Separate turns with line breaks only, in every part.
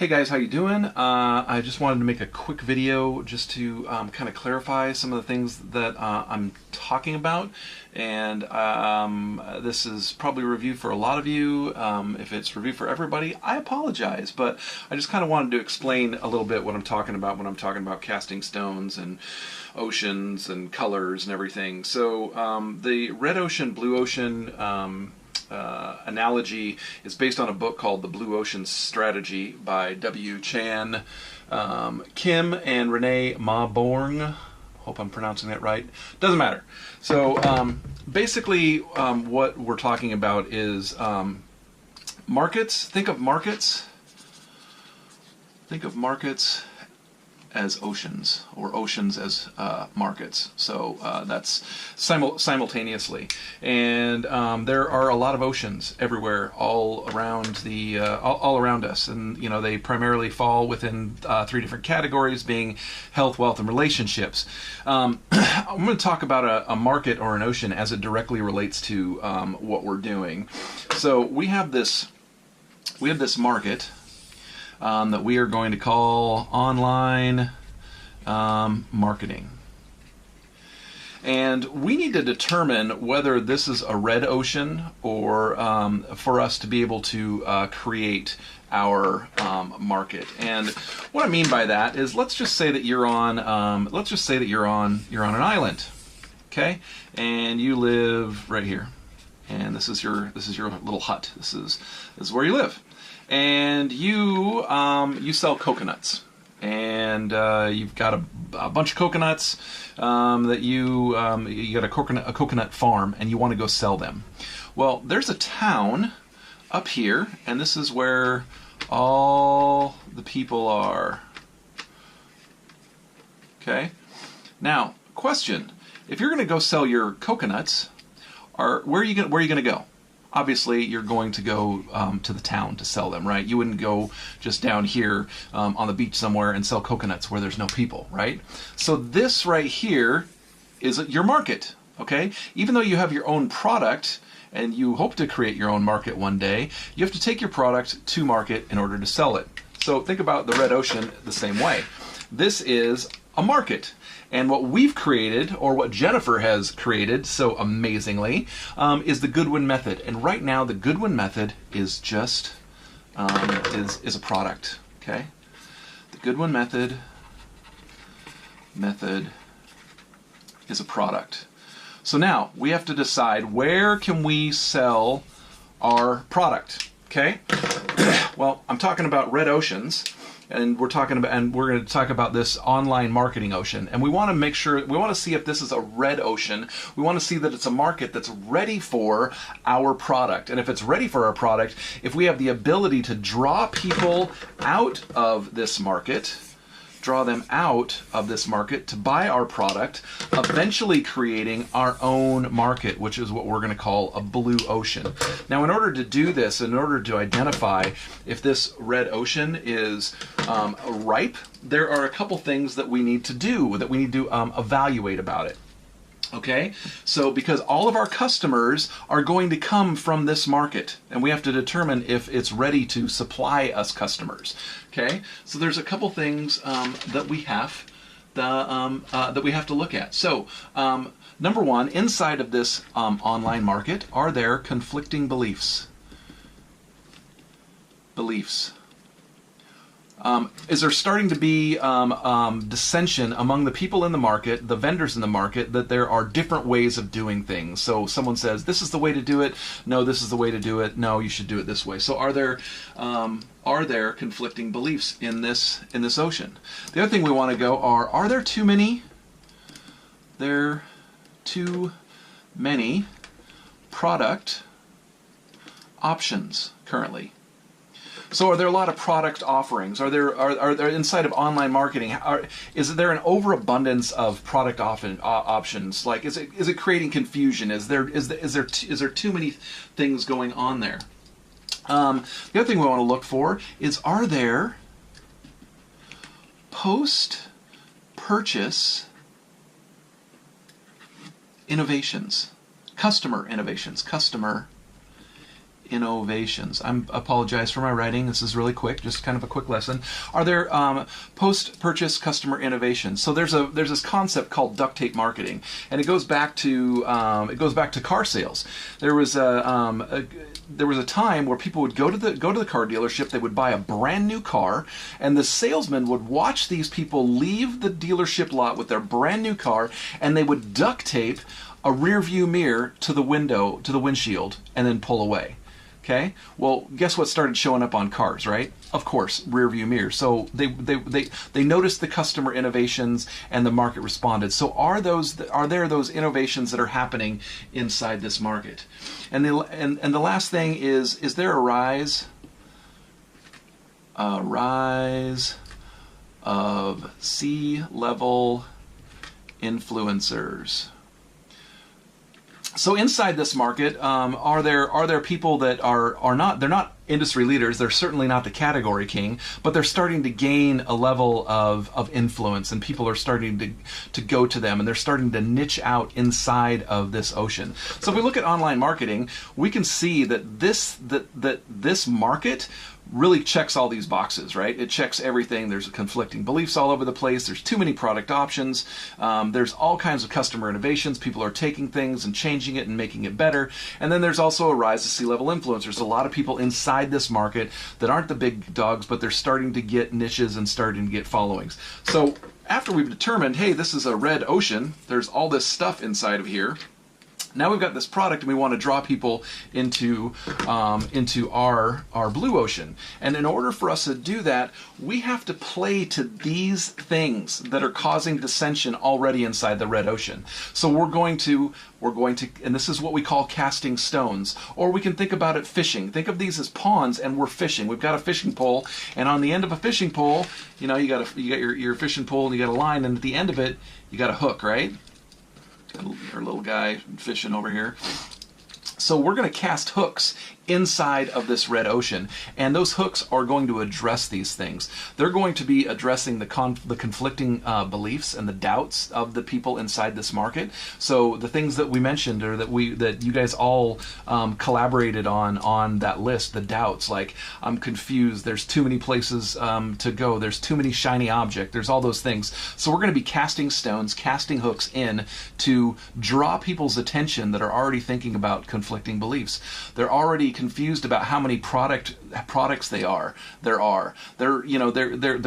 Hey guys, how you doing? I just wanted to make a quick video just to kind of clarify some of the things that I'm talking about. And this is probably a review for a lot of you. If it's review for everybody, I apologize. But I just kind of wanted to explain a little bit what I'm talking about when I'm talking about casting stones and oceans and colors and everything. So the red ocean, blue ocean analogy is based on a book called The Blue Ocean Strategy by W. Chan Kim and Renee Mauborgne. Hope I'm pronouncing that right. Doesn't matter. So basically what we're talking about is markets. Think of markets as oceans, or oceans as markets. So that's simultaneously, and there are a lot of oceans everywhere, all around the all around us, and you know they primarily fall within three different categories, being health, wealth, and relationships. I'm going to talk about a market or an ocean as it directly relates to what we're doing. So we have this market that we are going to call online marketing. And we need to determine whether this is a red ocean or for us to be able to create our market. And what I mean by that is, let's just say that you're on an island, okay, and you live right here, and this is your little hut. This is where you live. And you sell coconuts, and you've got a bunch of coconuts that you got a coconut farm, and you want to go sell them. Well, there's a town up here, and this is where all the people are. Okay. Now, question: if you're going to go sell your coconuts, where are you going to go? Obviously, you're going to go to the town to sell them, right? You wouldn't go just down here on the beach somewhere and sell coconuts where there's no people, right? So this right here is your market, okay? Even though you have your own product and you hope to create your own market one day, you have to take your product to market in order to sell it. So think about the red ocean the same way. This is a market. And what we've created, or what Jennifer has created so amazingly, is the Goodwin method. And right now, the Goodwin method is just is a product. Okay, the Goodwin method is a product. So now we have to decide, where can we sell our product? Okay. Well, I'm talking about red oceans. And we're going to talk about this online marketing ocean. And we want to make sure, we want to see if this is a red ocean. We want to see that it's a market that's ready for our product. And if it's ready for our product, if we have the ability to draw people out of this market, to buy our product, eventually creating our own market, which is what we're going to call a blue ocean. Now, in order to do this, in order to identify if this red ocean is ripe, there are a couple things that we need to do, that we need to evaluate about it. Okay, so because all of our customers are going to come from this market, and we have to determine if it's ready to supply us customers. Okay, so there's a couple things that we have to look at. So number one, inside of this online market, are there conflicting beliefs? Is there starting to be dissension among the people in the market, the vendors in the market, that there are different ways of doing things? So someone says, this is the way to do it. No, this is the way to do it. No, you should do it this way. So are there conflicting beliefs in this ocean? The other thing we want to go are there too many product options currently? So are there a lot of product offerings? Are there inside of online marketing? Is there an overabundance of product options? Like, is it creating confusion? Is there too many things going on there? The other thing we want to look for is, are there post-purchase innovations, customer innovations? I apologize for my writing. This is really quick, just kind of a quick lesson. Are there post-purchase customer innovations? So there's this concept called duct tape marketing, and it goes back to car sales. There was a time where people would go to the car dealership. They would buy a brand new car, and the salesman would watch these people leave the dealership lot with their brand new car, and they would duct tape a rear view mirror to the windshield, and then pull away. Okay? Well, guess what started showing up on cars, right? Of course, rear view mirror. So they noticed the customer innovations, and the market responded. So are there those innovations that are happening inside this market? And the last thing is there a rise of C-level influencers? So inside this market, are there people that are not, they're not industry leaders, they're certainly not the category king, but they're starting to gain a level of influence, and people are starting to go to them, and they're starting to niche out inside of this ocean. So if we look at online marketing, we can see that this market really checks all these boxes, right? It checks everything. There's conflicting beliefs all over the place. There's too many product options. There's all kinds of customer innovations. People are taking things and changing it and making it better. And then there's also a rise of C-level influencers. A lot of people inside this market that aren't the big dogs, but they're starting to get niches and starting to get followings. So after we've determined, hey, this is a red ocean, there's all this stuff inside of here. Now we've got this product, and we want to draw people into our blue ocean. And in order for us to do that, we have to play to these things that are causing dissension already inside the red ocean. So we're going to, and this is what we call casting stones. Or we can think about it fishing. Think of these as ponds, and we're fishing. We've got a fishing pole, and on the end of a fishing pole, you got your fishing pole, and you got a line, and at the end of it, you got a hook, right? Our little guy fishing over here. So we're going to cast hooks inside of this red ocean, and those hooks are going to address these things. They're going to be addressing the conflicting beliefs and the doubts of the people inside this market. So the things that we mentioned, or that you guys all collaborated on that list, the doubts, like I'm confused, there's too many places to go, there's too many shiny objects, there's all those things. So we're going to be casting stones, casting hooks in to draw people's attention that are already thinking about conflicting beliefs. They're already confused about how many products there are. They're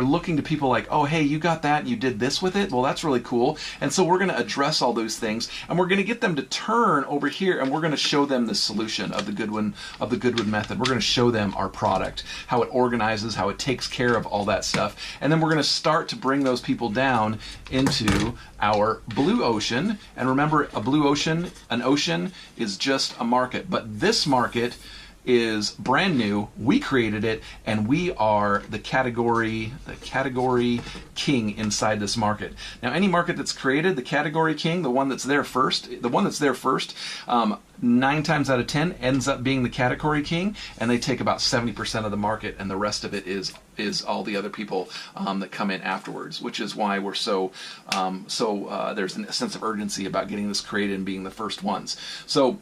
looking to people like, oh, hey, you got that, you did this with it, well, that's really cool. And so we're going to address all those things, and we're going to get them to turn over here, and we're going to show them the solution of the Goodwin method. We're going to show them our product, how it organizes, how it takes care of all that stuff, and then we're going to start to bring those people down into our blue ocean. And remember, a blue ocean, an ocean is just a market, but this market is brand new. We created it, and we are the category king inside this market. Now, any market that's created, the category king, the one that's there first, 9 times out of 10 ends up being the category king, and they take about 70% of the market, and the rest of it is all the other people that come in afterwards, which is why we're so there's a sense of urgency about getting this created and being the first ones. So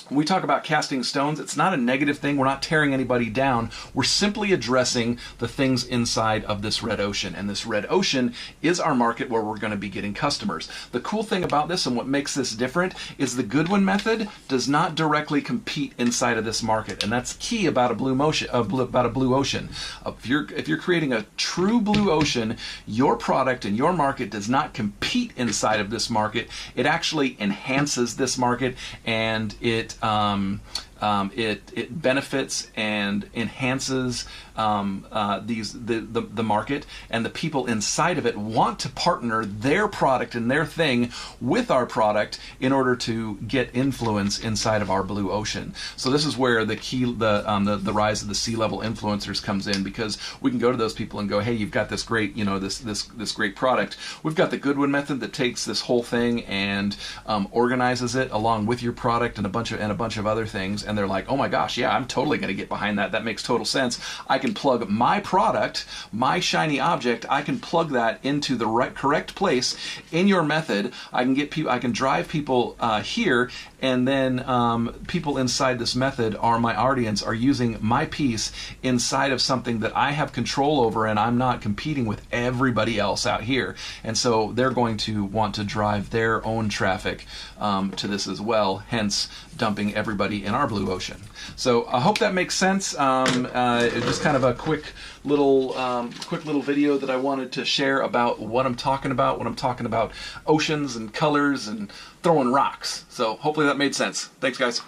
when we talk about casting stones, it's not a negative thing. We're not tearing anybody down. We're simply addressing the things inside of this red ocean. And this red ocean is our market where we're going to be getting customers. The cool thing about this, and what makes this different, is the Goodwin method does not directly compete inside of this market. And that's key about a blue ocean. If you're creating a true blue ocean, your product and your market does not compete inside of this market. It actually enhances this market, and it benefits and enhances the market, and the people inside of it want to partner their product and their thing with our product in order to get influence inside of our blue ocean. So this is where the rise of the C-level influencers comes in, because we can go to those people and go, hey, you've got this great, this great product. We've got the Goodwin method that takes this whole thing and organizes it along with your product and a bunch of other things, and they're like, oh my gosh, yeah, I'm totally going to get behind that. That makes total sense. I can plug my product, my shiny object, I can plug that into the correct place in your method. I can get people, I can drive people here, and then people inside this method are my audience, are using my piece inside of something that I have control over, and I'm not competing with everybody else out here. And so they're going to want to drive their own traffic to this as well, hence dumping everybody in our blue ocean. So I hope that makes sense. Just kind of a quick little video that I wanted to share about what I'm talking about when I'm talking about oceans and colors and throwing rocks. So hopefully that made sense. Thanks, guys.